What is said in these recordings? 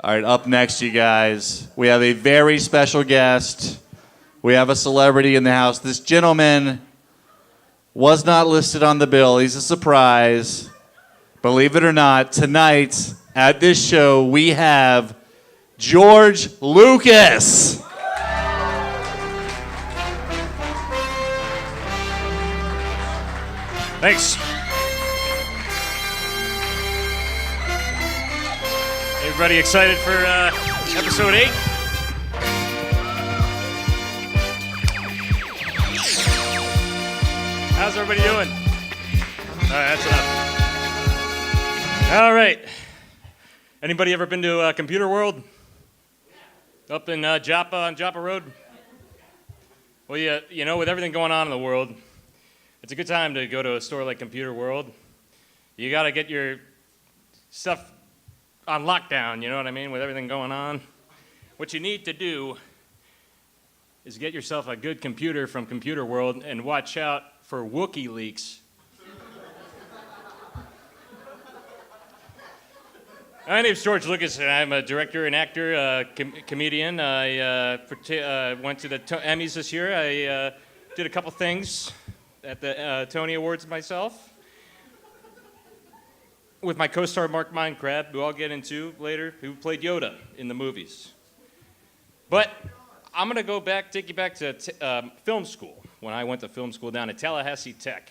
All right, up next, you guys, we have a very special guest. We have a celebrity in the house. This gentleman was not listed on the bill. He's a surprise. Believe it or not, tonight at this show, we have George Lucas. Thanks. Everybody excited for episode 8? How's everybody doing? All right, that's enough. All right. Anybody ever been to Computer World? Up in Joppa, on Joppa Road? Well, you know, with everything going on in the world, it's a good time to go to a store like Computer World. You got to get your stuff on lockdown, you know what I mean, with everything going on. What you need to do is get yourself a good computer from Computer World and watch out for Wookiee leaks. My name's George Lucas, and I'm a director and actor, comedian. I went to the Emmys this year. I did a couple things at the Tony Awards myself with my co-star Mark Minecraft, who I'll get into later, who played Yoda in the movies. But I'm going to take you back to film school, when I went to film school down at Tallahassee Tech.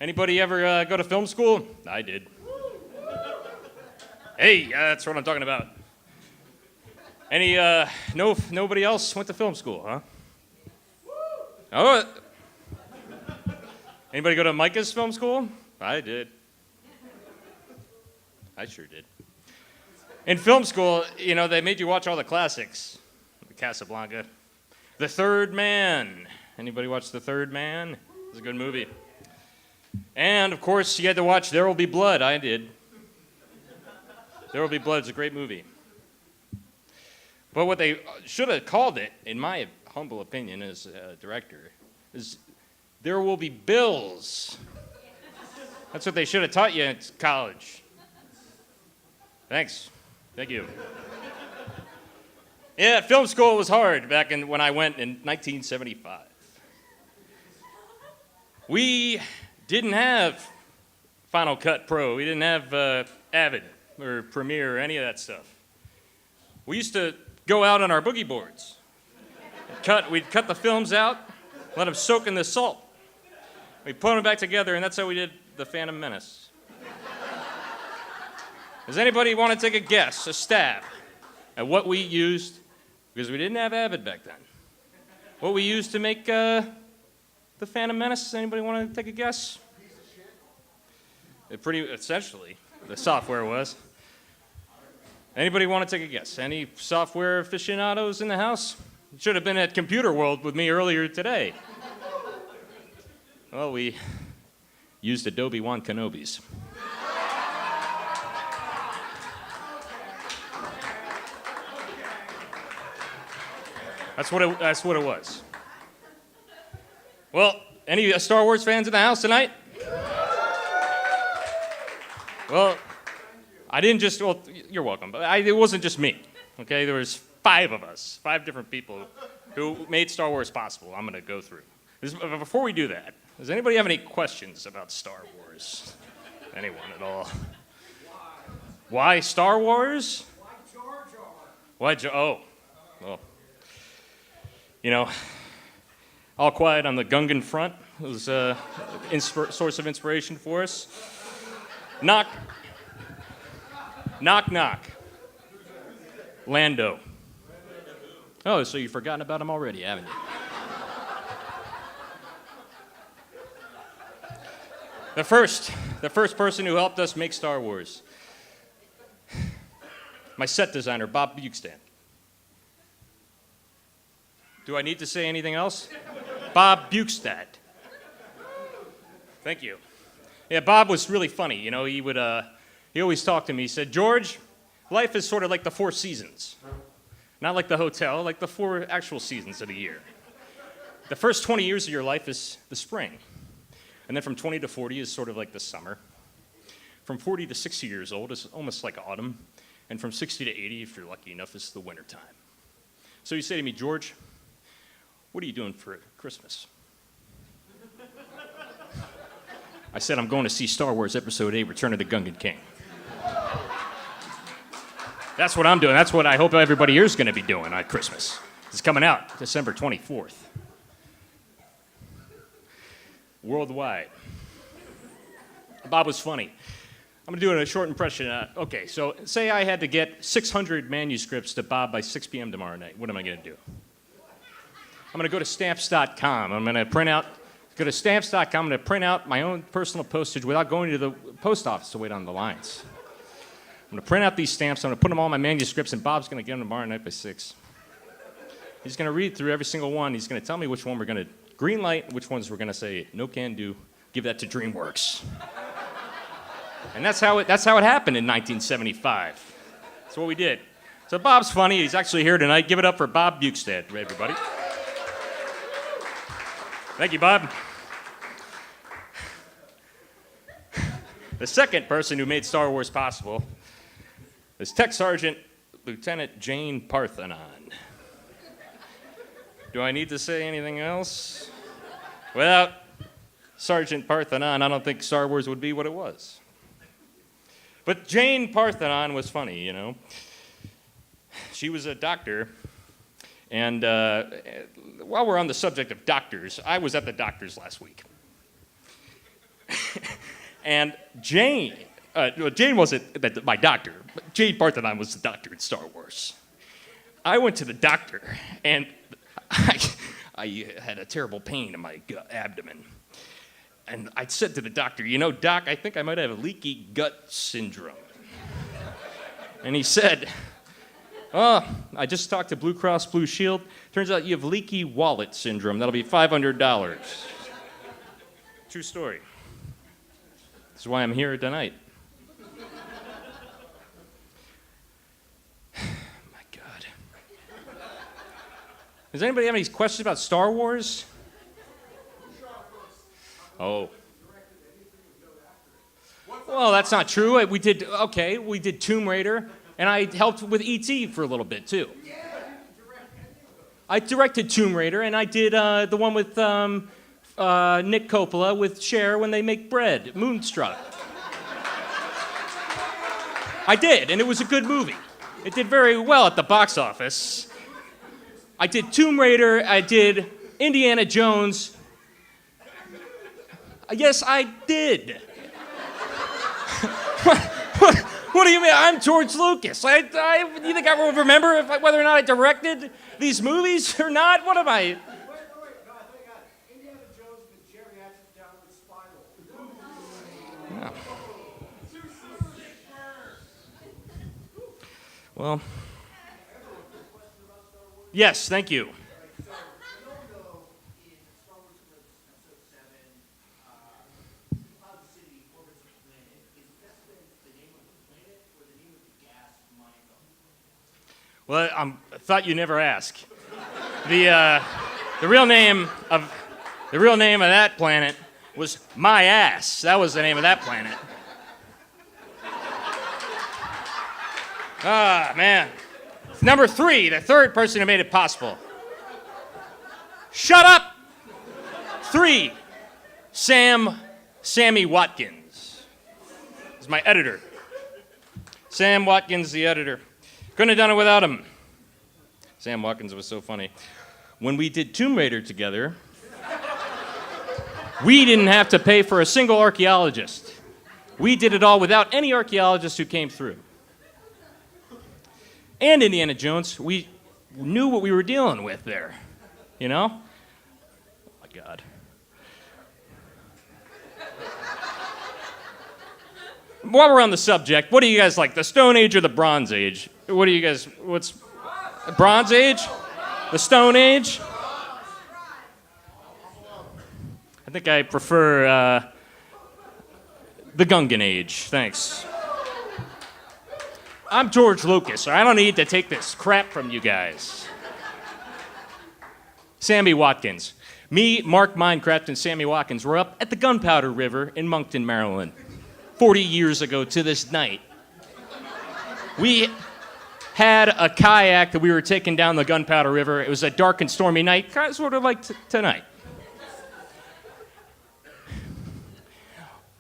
Anybody ever go to film school? I did. Hey, that's what I'm talking about. Nobody else went to film school, huh? Oh. Anybody go to Micah's film school? I did. I sure did. In film school, you know, they made you watch all the classics. Casablanca. The Third Man. Anybody watch The Third Man? It's a good movie. And, of course, you had to watch There Will Be Blood. I did. There Will Be Blood is a great movie. But what they should have called it, in my humble opinion as a director, is There Will Be Bills. That's what they should have taught you in college. Thanks. Thank you. Yeah, film school was hard back when I went in 1975. We didn't have Final Cut Pro. We didn't have Avid or Premiere or any of that stuff. We used to go out on our boogie boards. We'd cut the films out, let them soak in the salt. We'd put them back together, and that's how we did The Phantom Menace. Does anybody want to take a guess, a stab, at what we used, because we didn't have Avid back then, what we used to make The Phantom Menace? Anybody want to take a guess? Essentially, the software was. Anybody want to take a guess? Any software aficionados in the house? Should have been at Computer World with me earlier today. Well, we used Adobe Wan Kenobis. That's what it was. Well, any Star Wars fans in the house tonight? Well, you're welcome. But it wasn't just me, okay? There was 5 of us, 5 different people who made Star Wars possible. I'm going to go through. Before we do that, does anybody have any questions about Star Wars? Anyone at all? Why Star Wars? Why Jar Jar? Oh, well. You know, all quiet on the Gungan front was a source of inspiration for us. Knock. Knock, knock. Lando. Oh, so you've forgotten about him already, haven't you? The first person who helped us make Star Wars. My set designer, Bob Bukestad. Do I need to say anything else? Bob Bukestad. Thank you. Yeah, Bob was really funny. You know, he always talked to me. He said, George, life is sort of like the 4 seasons. Not like the hotel, like the 4 actual seasons of the year. The first 20 years of your life is the spring. And then from 20 to 40 is sort of like the summer. From 40 to 60 years old is almost like autumn. And from 60 to 80, if you're lucky enough, this is the winter time. So you say to me, George, what are you doing for Christmas? I said, I'm going to see Star Wars Episode 8, Return of the Gungan King. That's what I'm doing. That's what I hope everybody here is going to be doing on Christmas. It's coming out December 24th. Worldwide. Bob was funny. I'm going to do a short impression. Okay, so say I had to get 600 manuscripts to Bob by 6 p.m. tomorrow night. What am I going to do? I'm going to go to stamps.com. I'm going to go to stamps.com. I'm going to print out my own personal postage without going to the post office to wait on the lines. I'm going to print out these stamps. I'm going to put them all in my manuscripts, and Bob's going to get them tomorrow night by 6. He's going to read through every single one. He's going to tell me which one we're going to green light, which ones we're going to say, no can do, give that to DreamWorks. And that's how it happened in 1975. That's what we did. So Bob's funny. He's actually here tonight. Give it up for Bob Bukestad, everybody. Thank you, Bob. The second person who made Star Wars possible is Tech Sergeant Lieutenant Jane Parthenon. Do I need to say anything else? Without Sergeant Parthenon, I don't think Star Wars would be what it was. But Jane Parthenon was funny, you know. She was a doctor, and while we're on the subject of doctors, I was at the doctor's last week. And Jane wasn't my doctor, but Jane Parthenon was the doctor in Star Wars. I went to the doctor, and I had a terrible pain in my abdomen. And I said to the doctor, you know, Doc, I think I might have a leaky gut syndrome. And he said, oh, I just talked to Blue Cross Blue Shield. Turns out you have leaky wallet syndrome. That'll be $500. True story. This is why I'm here tonight. My God. Does anybody have any questions about Star Wars? Oh. Well, that's not true. We did Tomb Raider, and I helped with E.T. for a little bit, too. I directed Tomb Raider, and I did the one with Nick Coppola with Cher when they make bread, Moonstruck. I did, and it was a good movie. It did very well at the box office. I did Tomb Raider, I did Indiana Jones. Yes, I did. What do you mean? I'm George Lucas. You think I will remember whether or not I directed these movies or not? What am I? Wait. No, I think I got it. Indiana Jones and the Geriatric Downward Spiral. Yeah. Well. Yes, thank you. Well, I thought you'd never ask. The real name of that planet was My Ass. That was the name of that planet. Ah, man. Number 3, the third person who made it possible. Shut up! 3, Sammy Watkins. Is my editor. Sam Watkins, the editor. Couldn't have done it without him. Sam Watkins was so funny. When we did Tomb Raider together, we didn't have to pay for a single archaeologist. We did it all without any archaeologists who came through. And Indiana Jones, we knew what we were dealing with there. You know? Oh my God. While we're on the subject, what do you guys like, the Stone Age or the Bronze Age? What do you guys, what's, Bronze Age? The Stone Age? I think I prefer the Gungan Age, thanks. I'm George Lucas, so I don't need to take this crap from you guys. Sammy Watkins. Me, Mark Minecraft, and Sammy Watkins were up at the Gunpowder River in Moncton, Maryland, 40 years ago to this night. We had a kayak that we were taking down the Gunpowder River. It was a dark and stormy night, sort of like tonight.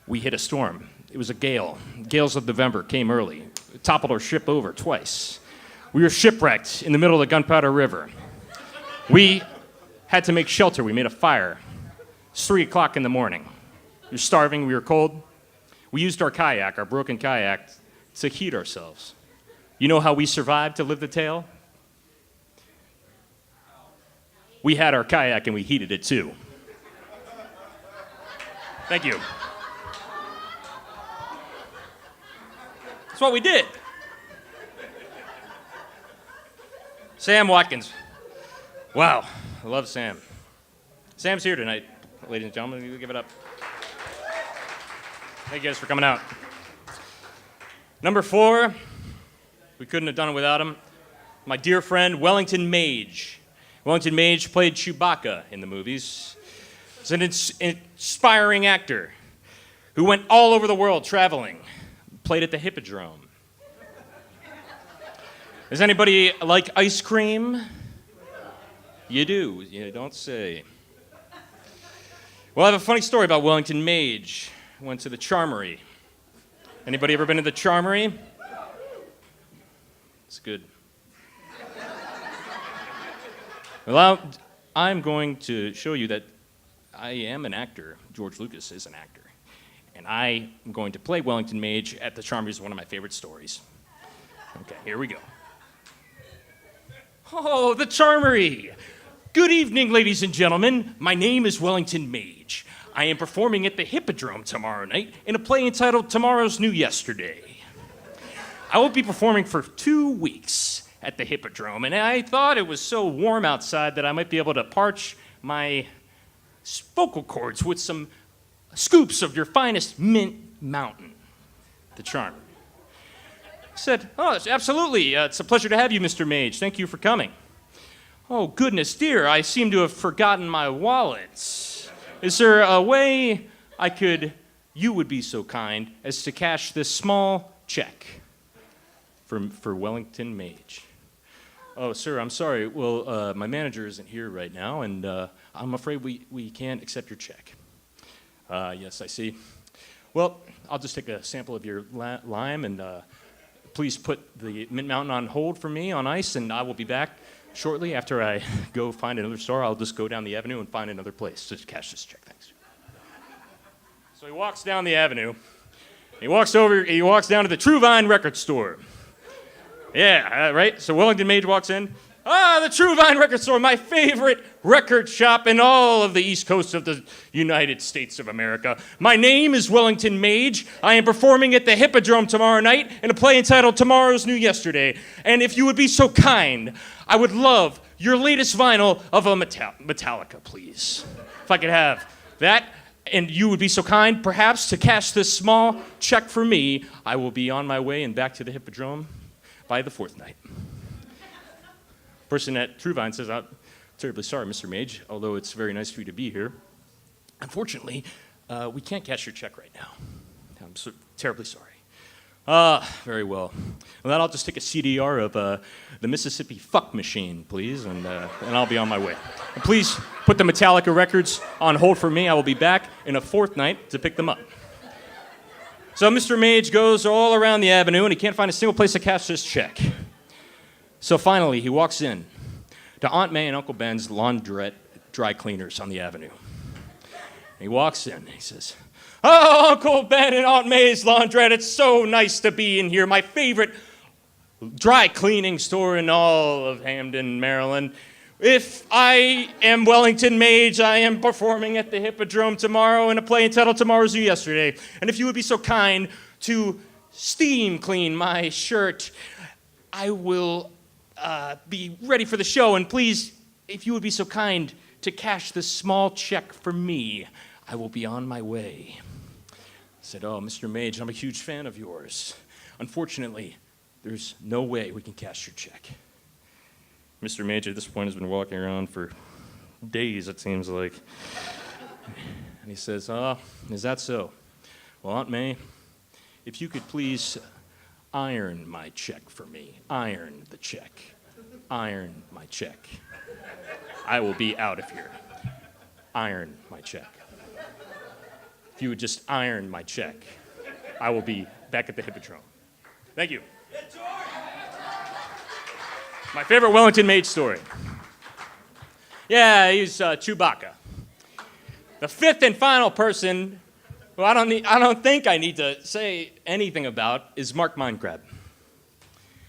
We hit a storm. It was a gale. Gales of November came early. It toppled our ship over twice. We were shipwrecked in the middle of the Gunpowder River. We had to make shelter. We made a fire. It's 3 o'clock in the morning. We were starving. We were cold. We used our kayak, our broken kayak, to heat ourselves. You know how we survived to live the tale? We had our kayak and we heated it too. Thank you. That's what we did. Sam Watkins. Wow, I love Sam. Sam's here tonight, ladies and gentlemen. You give it up. Thank you guys for coming out. Number 4, we couldn't have done it without him. My dear friend, Wellington Mage. Wellington Mage played Chewbacca in the movies. He's an inspiring actor who went all over the world traveling. Played at the Hippodrome. Does anybody like ice cream? You do. You don't say. Well, I have a funny story about Wellington Mage. Went to the Charmery. Anybody ever been to the Charmery? It's good. Well, I'm going to show you that I am an actor. George Lucas is an actor. And I am going to play Wellington Mage at the Charmery. Is one of my favorite stories. Okay, here we go. Oh, the Charmery! Good evening, ladies and gentlemen. My name is Wellington Mage. I am performing at the Hippodrome tomorrow night in a play entitled Tomorrow's New Yesterday. I will be performing for 2 weeks at the Hippodrome, and I thought it was so warm outside that I might be able to parch my vocal cords with some scoops of your finest mint mountain, the Charmer. I said, oh, absolutely. It's a pleasure to have you, Mr. Mage. Thank you for coming. Oh, goodness dear, I seem to have forgotten my wallet. Is there a way you would be so kind as to cash this small check for Wellington Mage? Oh, sir, I'm sorry. Well, my manager isn't here right now, and I'm afraid we can't accept your check. Yes, I see. Well, I'll just take a sample of your lime, and please put the Mint Mountain on hold for me on ice, and I will be back shortly after I go find another store. I'll just go down the avenue and find another place to cash this check. Thanks. So he walks down the avenue. He walks down to the True Vine record store. Yeah, right? So Wellington Mage walks in. The True Vine record store, my favorite record shop in all of the East Coast of the United States of America. My name is Wellington Mage. I am performing at the Hippodrome tomorrow night in a play entitled Tomorrow's New Yesterday. And if you would be so kind, I would love your latest vinyl of a Metallica, please. If I could have that, and you would be so kind, perhaps, to cash this small check for me, I will be on my way and back to the Hippodrome by the 4th night. Person at True Vine says, I'm terribly sorry, Mr. Mage, although it's very nice for you to be here. Unfortunately, we can't cash your check right now. I'm so terribly sorry. Very well. Well, then I'll just take a CDR of the Mississippi Fuck Machine, please, and I'll be on my way. And please put the Metallica records on hold for me. I will be back in a fortnight to pick them up. So Mr. Mage goes all around the avenue, and he can't find a single place to cash this check. So finally, he walks in to Aunt May and Uncle Ben's laundrette dry cleaners on the avenue. He walks in, and he says, oh, Uncle Ben and Aunt May's laundrette, it's so nice to be in here. My favorite dry cleaning store in all of Hamden, Maryland. If I am Wellington Mage, I am performing at the Hippodrome tomorrow in a play entitled Tomorrow's New Yesterday. And if you would be so kind to steam clean my shirt, I will be ready for the show. And please, if you would be so kind to cash this small check for me, I will be on my way. I said, oh, Mr. Mage, I'm a huge fan of yours. Unfortunately, there's no way we can cash your check. Mr. Mage at this point has been walking around for days, it seems like. And he says, is that so? Well, Aunt May, if you could please iron my check for me. Iron the check. Iron my check. I will be out of here. Iron my check. If you would just iron my check, I will be back at the Hippodrome. Thank you. My favorite Wellington Mage story. Yeah, he's Chewbacca. The fifth and final person who I don't think I need to say anything about is Mark Minecraft.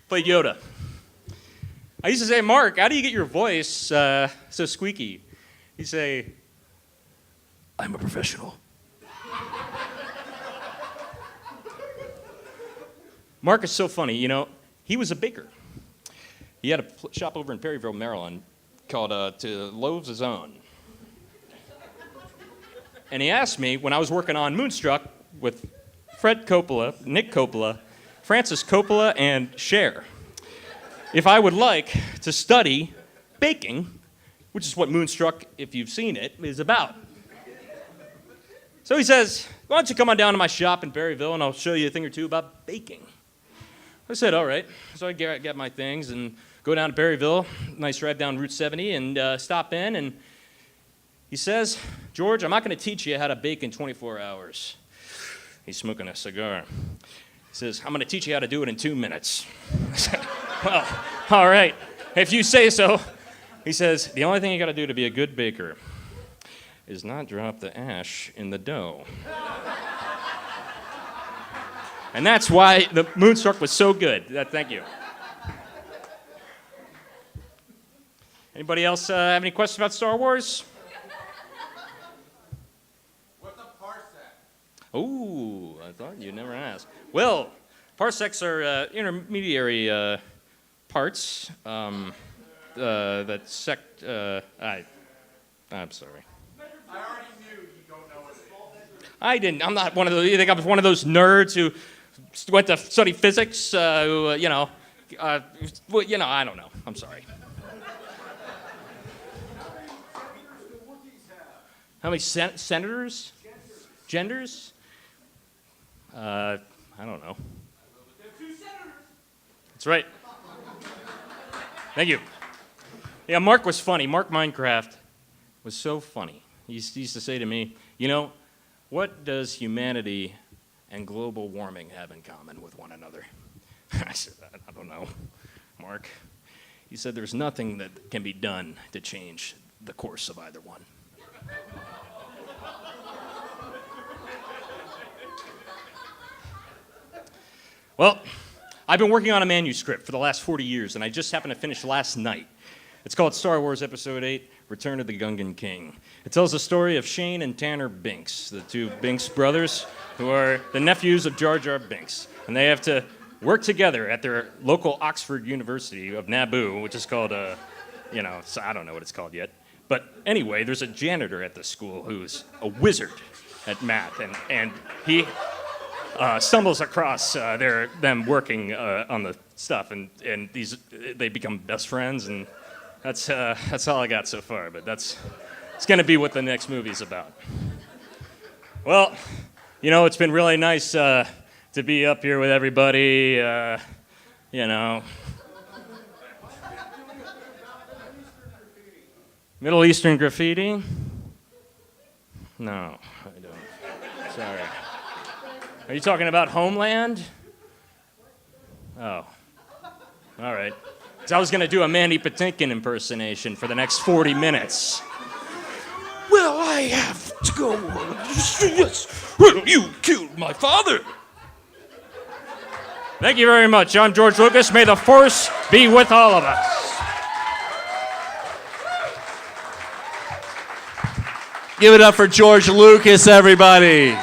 Played Yoda. I used to say, Mark, how do you get your voice so squeaky? He'd say, I'm a professional. Mark is so funny, you know, he was a baker. He had a shop over in Perryville, Maryland, called To Loaves His Own. And he asked me, when I was working on Moonstruck with Fred Coppola, Nick Coppola, Francis Coppola, and Cher, if I would like to study baking, which is what Moonstruck, if you've seen it, is about. So he says, why don't you come on down to my shop in Perryville and I'll show you a thing or two about baking. I said, all right. So I get my things and go down to Perryville, nice drive down Route 70, and stop in. And he says, George, I'm not going to teach you how to bake in 24 hours. He's smoking a cigar. He says, I'm going to teach you how to do it in 2 minutes. I said, well, all right, if you say so. He says, the only thing you got to do to be a good baker is not drop the ash in the dough. And that's why the Moonstruck was so good. Thank you. Anybody else have any questions about Star Wars? What's a parsec? Ooh, I thought you'd never ask. Well, parsecs are intermediary parts that sect. I'm sorry. I already knew you don't know what it is. I didn't. I'm not one of those. You think I was one of those nerds who went to study physics? Well, you know, I don't know. I'm sorry. How many senators? Genders? I don't know. That's right. Thank you. Yeah, Mark was funny. Mark Minecraft was so funny. He used to say to me, you know, what does humanity and global warming have in common with one another? I said, I don't know, Mark. He said, there's nothing that can be done to change the course of either one. Well, I've been working on a manuscript for the last 40 years, and I just happened to finish last night. It's called Star Wars Episode 8, Return of the Gungan King. It tells the story of Shane and Tanner Binks, the two Binks brothers, who are the nephews of Jar Jar Binks. And they have to work together at their local Oxford University of Naboo, which is called, I don't know what it's called yet. But anyway, there's a janitor at the school who's a wizard at math, and he stumbles across them working on the stuff, and they become best friends, and that's all I got so far. But it's going to be what the next movie's about. Well, you know, it's been really nice to be up here with everybody. Middle Eastern graffiti? No, I don't. Sorry. Are you talking about Homeland? Oh. All right. 'Cause I was going to do a Mandy Patinkin impersonation for the next 40 minutes. Well, I have to go. Yes. Well, you killed my father. Thank you very much. I'm George Lucas. May the Force be with all of us. Give it up for George Lucas, everybody.